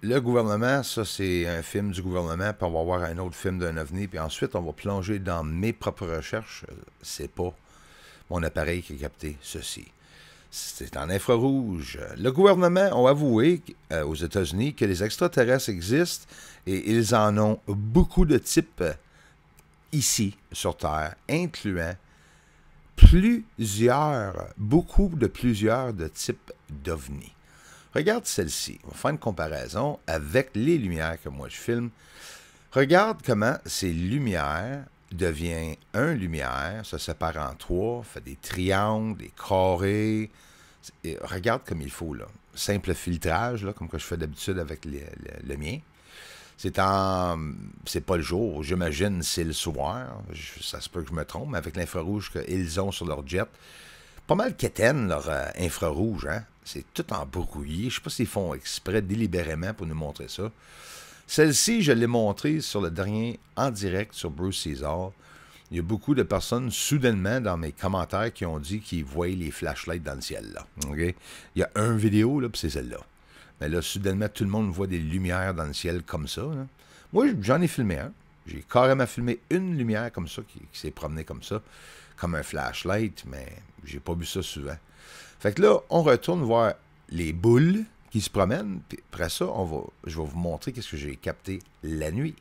le gouvernement, ça c'est un film du gouvernement, puis on va voir un autre film d'un ovni, puis ensuite on va plonger dans mes propres recherches. C'est pas mon appareil qui a capté ceci. C'est en infrarouge. Le gouvernement a avoué aux États-Unis que les extraterrestres existent et ils en ont beaucoup de types ici sur Terre, incluant plusieurs de types d'ovnis. Regarde celle-ci. On va faire une comparaison avec les lumières que moi je filme. Regarde comment ces lumières deviennent une lumière, se sépare en trois, fait des triangles, des carrés. Et regarde comme il faut, là. Simple filtrage, là, comme que je fais d'habitude avec le mien. C'est pas le jour, j'imagine c'est le soir. Ça se peut que je me trompe, mais avec l'infrarouge qu'ils ont sur leur jet, pas mal quétaine leur infrarouge, hein? C'est tout embrouillé. Je sais pas s'ils font exprès délibérément pour nous montrer ça. Celle-ci, je l'ai montrée sur le dernier en direct sur Bruce Caesar. Il y a beaucoup de personnes, soudainement, dans mes commentaires, qui ont dit qu'ils voyaient les flashlights dans le ciel, là. Okay? Il y a une vidéo, là, puis c'est celle-là. Mais là, soudainement, tout le monde voit des lumières dans le ciel comme ça, là. Moi, j'en ai filmé un. J'ai carrément filmé une lumière comme ça, qui s'est promenée comme ça, comme un flashlight, mais j'ai pas vu ça souvent. Fait que là, on retourne voir les boules qui se promènent, puis après ça, je vais vous montrer qu'est-ce que j'ai capté la nuit.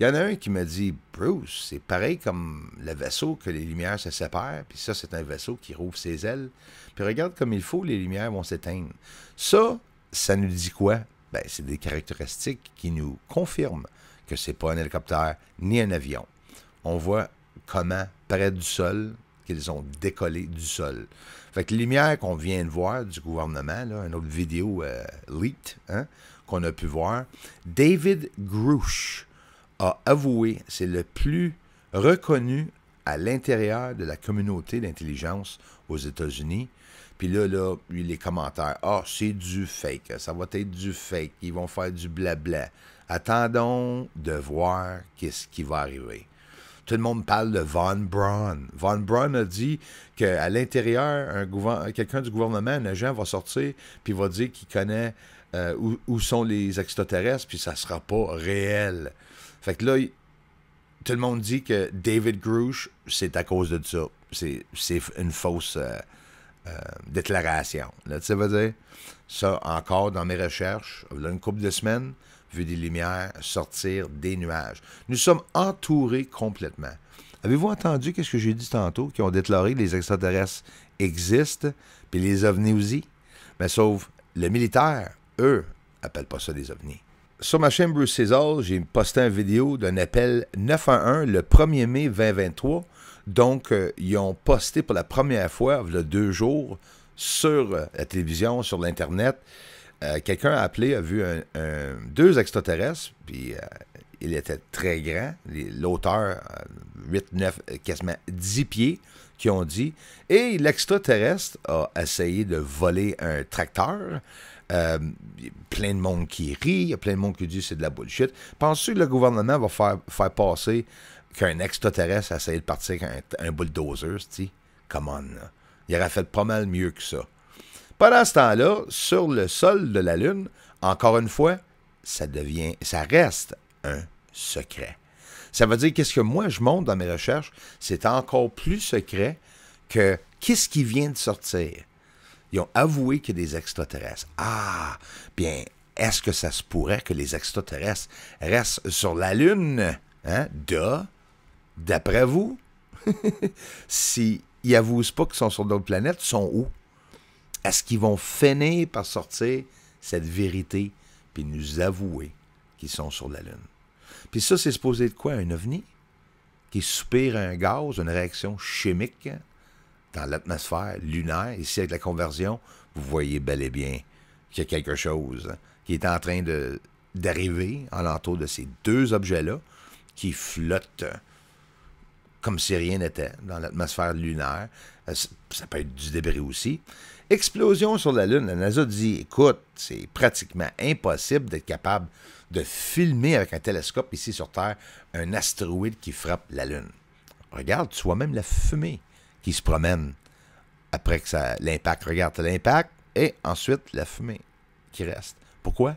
Il y en a un qui m'a dit, Bruce, c'est pareil comme le vaisseau que les lumières se séparent, puis ça, c'est un vaisseau qui rouvre ses ailes. Puis regarde comme il faut, les lumières vont s'éteindre. Ça nous dit quoi? Ben, c'est des caractéristiques qui nous confirment que c'est pas un hélicoptère ni un avion. On voit comment, près du sol, qu'ils ont décollé du sol. Fait que les lumières qu'on vient de voir du gouvernement, là, une autre vidéo leaked, hein, qu'on a pu voir, David Grush a avoué, c'est le plus reconnu à l'intérieur de la communauté d'intelligence aux États-Unis. Puis là, les commentaires, c'est du fake, ça va être du fake, ils vont faire du blabla. Attendons de voir qu'est-ce qui va arriver. Tout le monde parle de Von Braun. Von Braun a dit qu'à l'intérieur, quelqu'un du gouvernement, un agent va sortir, puis va dire qu'il connaît où sont les extraterrestres, puis ça ne sera pas réel. Fait que là, tout le monde dit que David Grush, c'est à cause de ça. C'est une fausse déclaration. Là, tu sais, veut dire, ça, encore dans mes recherches, là, une couple de semaines, vu des lumières sortir des nuages. Nous sommes entourés complètement. Avez-vous entendu ce que j'ai dit tantôt, qui ont déclaré que les extraterrestres existent, puis les ovnis aussi? Mais sauf le militaire, eux, appellent pas ça des ovnis. Sur ma chaîne Bruce Caesar, j'ai posté une vidéo d'un appel 911 le 1er mai 2023. Donc, ils ont posté pour la première fois, il y a 2 jours, sur la télévision, sur l'Internet. Quelqu'un a appelé, a vu 2 extraterrestres, puis il était très grand. L'auteur, 8, 9, quasiment 10 pieds, qui ont dit. Et l'extraterrestre a essayé de voler un tracteur. Plein de monde qui rit, il y a plein de monde qui dit que c'est de la bullshit. Penses-tu que le gouvernement va faire passer qu'un extraterrestre a essayé de partir avec un bulldozer, c'ti? Come on, là. Il aurait fait pas mal mieux que ça. Pendant ce temps-là, sur le sol de la Lune, encore une fois, ça reste un secret. Ça veut dire qu'est-ce que moi je montre dans mes recherches, c'est encore plus secret que qu'est-ce qui vient de sortir. Ils ont avoué qu'il y a des extraterrestres. Ah, bien, est-ce que ça se pourrait que les extraterrestres restent sur la Lune? Hein? D'après vous? S'ils n'avouent pas qu'ils sont sur d'autres planètes, ils sont où? Est-ce qu'ils vont finir par sortir cette vérité puis nous avouer qu'ils sont sur la Lune? Puis ça, c'est supposé être quoi? Un ovni? Qui soupire un gaz, une réaction chimique dans l'atmosphère lunaire. Ici, avec la conversion, vous voyez bel et bien qu'il y a quelque chose qui est en train d'arriver alentour de ces 2 objets-là qui flottent comme si rien n'était dans l'atmosphère lunaire. Ça peut être du débris aussi. Explosion sur la Lune. La NASA dit, écoute, c'est pratiquement impossible d'être capable de filmer avec un télescope ici sur Terre un astéroïde qui frappe la Lune. Regarde, tu vois même la fumée qui se promène après que l'impact. Regarde, tu as l'impact et ensuite la fumée qui reste. Pourquoi?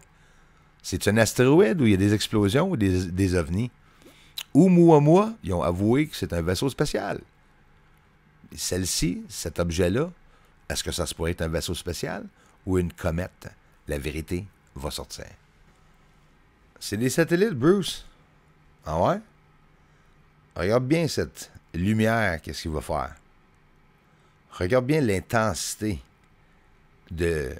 C'est un astéroïde où il y a des explosions ou des ovnis? Oumuamua, ils ont avoué que c'est un vaisseau spatial. Celle-ci, cet objet-là, est-ce que ça se pourrait être un vaisseau spatial ou une comète? La vérité va sortir. C'est des satellites, Bruce. Ah ouais? Regarde bien cette lumière, qu'est-ce qu'il va faire. Regarde bien l'intensité de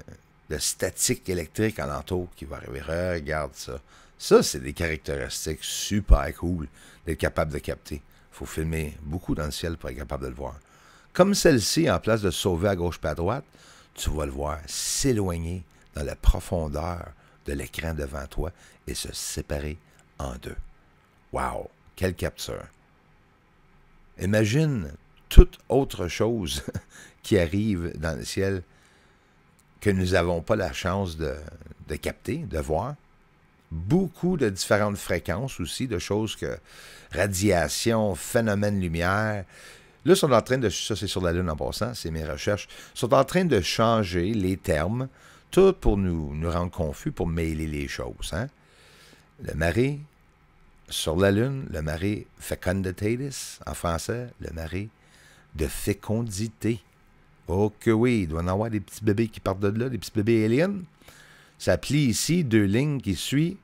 statique électrique alentour qui va arriver. Regarde ça. Ça, c'est des caractéristiques super cool d'être capable de capter. Il faut filmer beaucoup dans le ciel pour être capable de le voir. Comme celle-ci, en place de se sauver à gauche et à droite, tu vas le voir s'éloigner dans la profondeur de l'écran devant toi et se séparer en deux. Wow! Quelle capture! Imagine toute autre chose qui arrive dans le ciel que nous n'avons pas la chance de capter, de voir. Beaucoup de différentes fréquences aussi, de choses que radiation, phénomène lumière. Là, ils sont en train de, ça c'est sur la Lune en passant, c'est mes recherches, ils sont en train de changer les termes, tout pour nous rendre confus, pour mêler les choses. Hein? Le mare sur la Lune, le mare fecunditatis, en français, le mare de fécondité. Oh que oui, il doit y en avoir des petits bébés qui partent de là, des petits bébés aliens. Ça plie ici, 2 lignes qui suivent.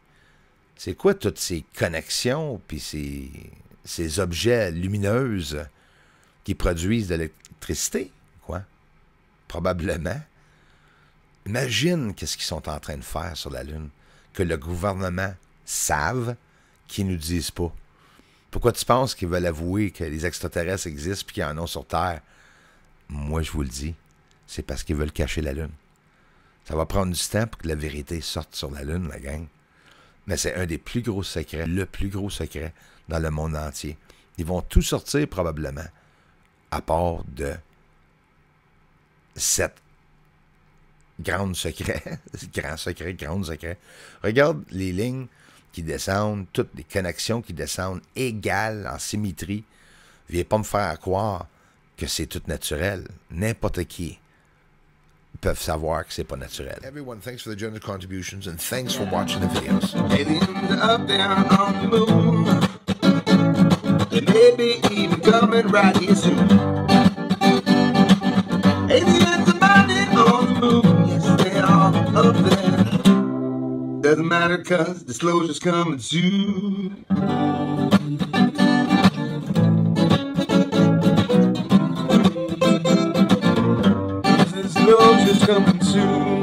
C'est quoi toutes ces connexions, puis ces objets lumineuses qui produisent de l'électricité, quoi? Probablement. Imagine qu'est-ce qu'ils sont en train de faire sur la Lune, que le gouvernement savent, qu'ils ne nous disent pas. Pourquoi tu penses qu'ils veulent avouer que les extraterrestres existent et qu'il y en a sur Terre? Moi, je vous le dis, c'est parce qu'ils veulent cacher la Lune. Ça va prendre du temps pour que la vérité sorte sur la Lune, la gang. Mais c'est un des plus gros secrets, le plus gros secret dans le monde entier. Ils vont tout sortir probablement, à part de 7 grands secrets. Grands secrets, grands secrets. Regarde les lignes qui descendent, toutes les connexions qui descendent égales, en symétrie. Viens pas me faire croire que c'est tout naturel. N'importe qui peuvent savoir que c'est pas naturel. Everyone, thanks for the generous contributions and thanks for watching the videos. Aliens up there on the moon. They may be even coming right here soon. Aliens are landing on the moon. Yes, they are up there. Doesn't matter 'cause disclosure's coming soon. Disclosure's coming soon.